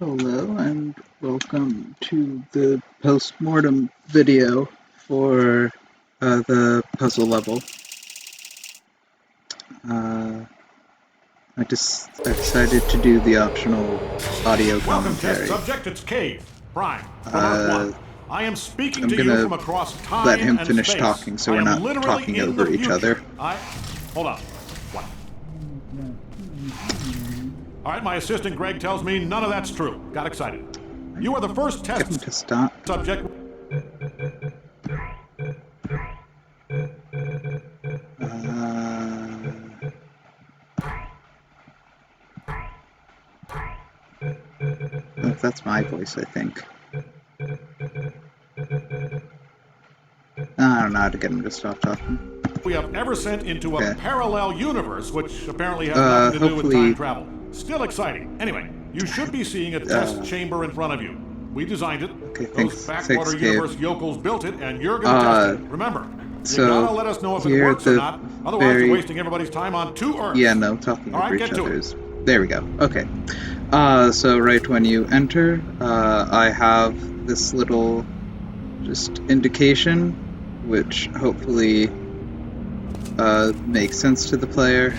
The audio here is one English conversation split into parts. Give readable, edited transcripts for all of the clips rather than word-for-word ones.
Hello and welcome to the post-mortem video for the puzzle level. I decided to do the optional audio commentary. Welcome, test subject. It's Cave Prime from Earth 1. I am speaking to you from across time let him and finish space. talking so I we're am not literally talking in over the each future. other. Hold on. What? All right, my assistant Greg tells me none of that's true. Got excited. You are the first Get him test to stop. subject. That's my voice, I think. I don't know how to get him to stop talking. We have ever sent into a parallel universe, which apparently has nothing to do with time travel. Still exciting. Anyway, you should be seeing a test chamber in front of you. We designed it. Okay, Those backwater universe yokels built it, and you're gonna test it. Remember, you gotta let us know if it works or not. Otherwise, you're wasting everybody's time on 2 Earths. Yeah, no, talking over each other is... There we go. Okay. So right when you enter, I have this little just indication, which hopefully makes sense to the player.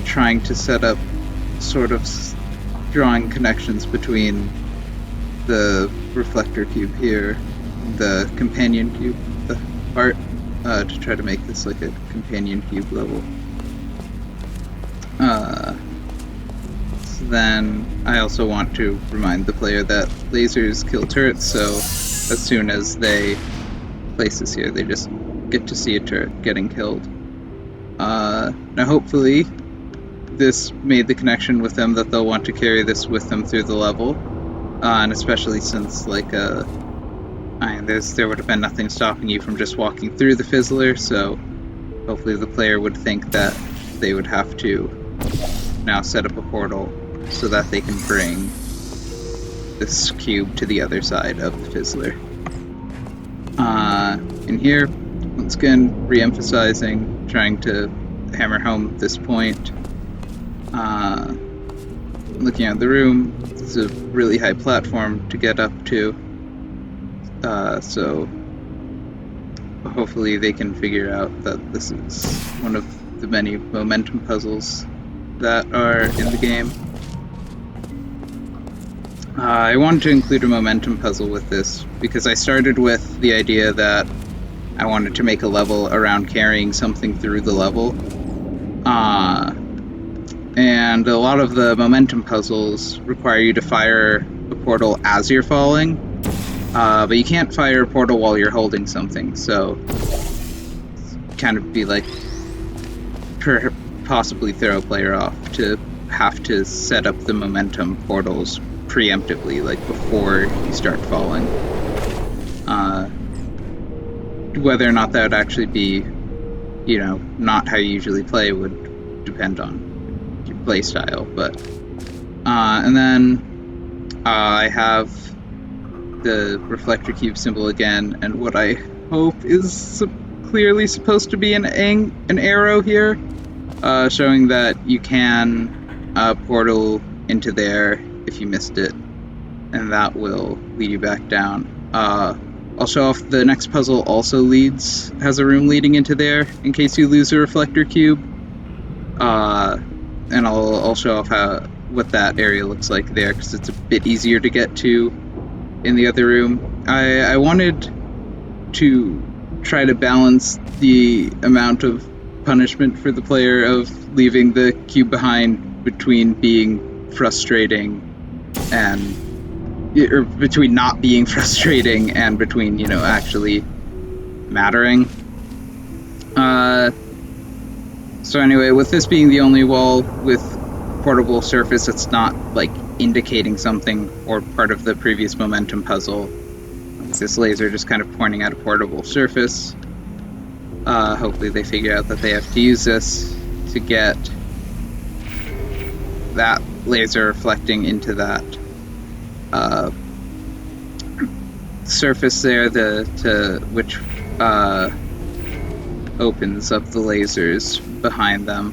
Trying to set up sort of drawing connections between the reflector cube here, the companion cube, the heart, to try to make this like a companion cube level. So then I also want to remind the player that lasers kill turrets, so as soon as they place this here, they just get to see a turret getting killed. Now hopefully this made the connection with them that they'll want to carry this with them through the level, and especially since like there would have been nothing stopping you from just walking through the fizzler, so hopefully the player would think that they would have to now set up a portal so that they can bring this cube to the other side of the fizzler. In here, once again, re-emphasizing, trying to hammer home this point. Looking at the room, it's a really high platform to get up to, so hopefully they can figure out that this is one of the many momentum puzzles that are in the game. I wanted to include a momentum puzzle with this because I started with the idea that I wanted to make a level around carrying something through the level. And a lot of the momentum puzzles require you to fire a portal as you're falling, but you can't fire a portal while you're holding something, so kind of be like possibly throw a player off to have to set up the momentum portals preemptively, like before you start falling. Whether or not that would actually be, not how you usually play would depend on your play style, but and then I have the reflector cube symbol again, and what I hope is clearly supposed to be an arrow here, showing that you can portal into there if you missed it, and that will lead you back down. I'll show off the next puzzle also has a room leading into there in case you lose a reflector cube. And I'll show off what that area looks like there, because it's a bit easier to get to in the other room. I wanted to try to balance the amount of punishment for the player of leaving the cube behind between being frustrating and or between not being frustrating and between, actually mattering. So anyway, with this being the only wall with portable surface that's not, like, indicating something or part of the previous momentum puzzle, it's this laser just kind of pointing at a portable surface. Hopefully they figure out that they have to use this to get that laser reflecting into that surface there, which opens up the lasers behind them.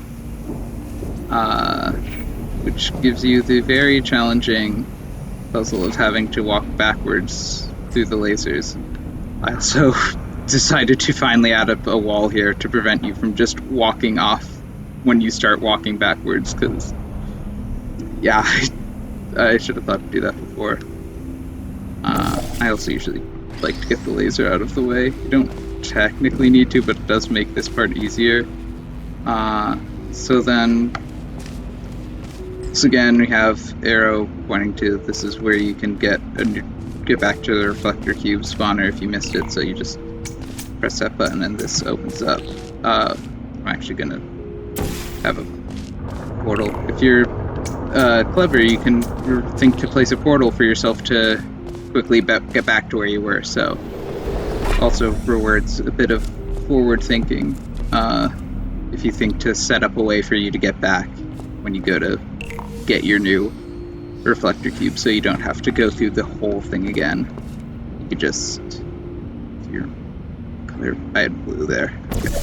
which gives you the very challenging puzzle of having to walk backwards through the lasers. I also decided to finally add up a wall here to prevent you from just walking off when you start walking backwards, because, yeah, I should have thought to do that before. I also usually like to get the laser out of the way. You don't technically need to, but it does make this part easier. So again, we have arrow pointing to this is where you can get back to the reflector cube spawner if you missed it, so you just press that button and this opens up. I'm actually gonna have a portal. If you're clever, you can think to place a portal for yourself to quickly get back to where you were, so also rewards a bit of forward thinking if you think to set up a way for you to get back when you go to get your new reflector cube, so you don't have to go through the whole thing again. You just, your color, I had blue there. Okay.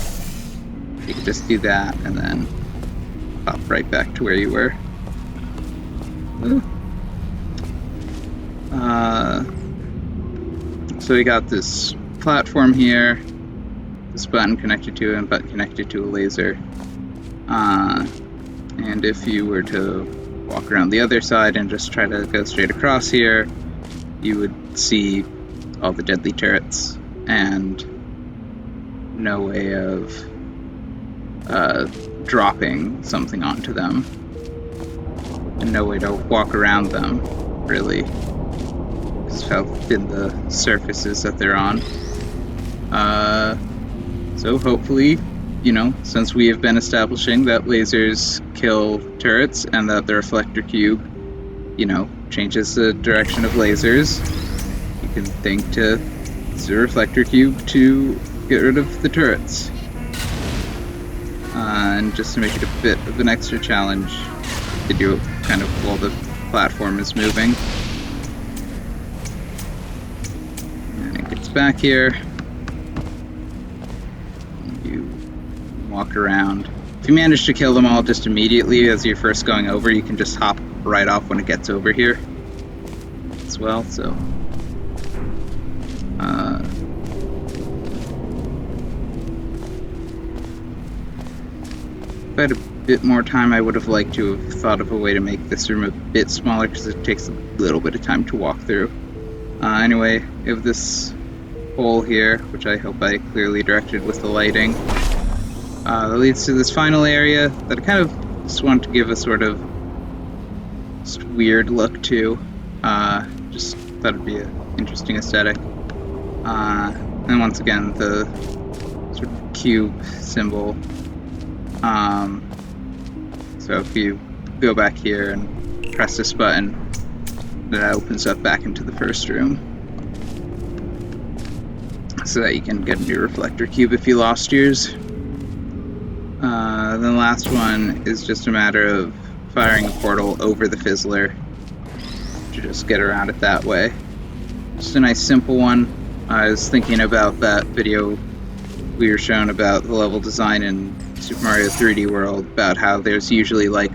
You can just do that and then pop right back to where you were. So we got this platform here, this button connected to it, and button connected to a laser. And if you were to walk around the other side and just try to go straight across here, you would see all the deadly turrets and no way of dropping something onto them, and no way to walk around them, really, because of how thin the surfaces that they're on. So hopefully, you know, since we have been establishing that lasers kill turrets and that the reflector cube, you know, changes the direction of lasers, you can think to use the reflector cube to get rid of the turrets. And just to make it a bit of an extra challenge, to do it kind of while the platform is moving. And it gets back here. You walk around. If you manage to kill them all just immediately as you're first going over, you can just hop right off when it gets over here as well, so if I had a bit more time, I would have liked to have thought of a way to make this room a bit smaller, because it takes a little bit of time to walk through. Anyway, we have this hole here, which I hope I clearly directed with the lighting. That leads to this final area that I kind of just want to give a sort of just weird look to. Just thought it'd be an interesting aesthetic. And once again, the sort of cube symbol. So if you go back here and press this button, that opens up back into the first room, so that you can get a new reflector cube if you lost yours. The last one is just a matter of firing a portal over the fizzler to just get around it that way. Just a nice simple one. I was thinking about that video we were shown about the level design in Super Mario 3D World, about how there's usually like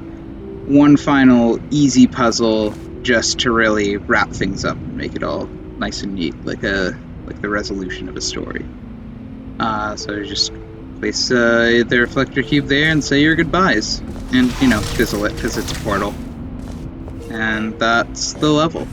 one final easy puzzle just to really wrap things up and make it all nice and neat, like the resolution of a story. So you just place the reflector cube there and say your goodbyes, and, you know, fizzle it because it's a portal. And that's the level.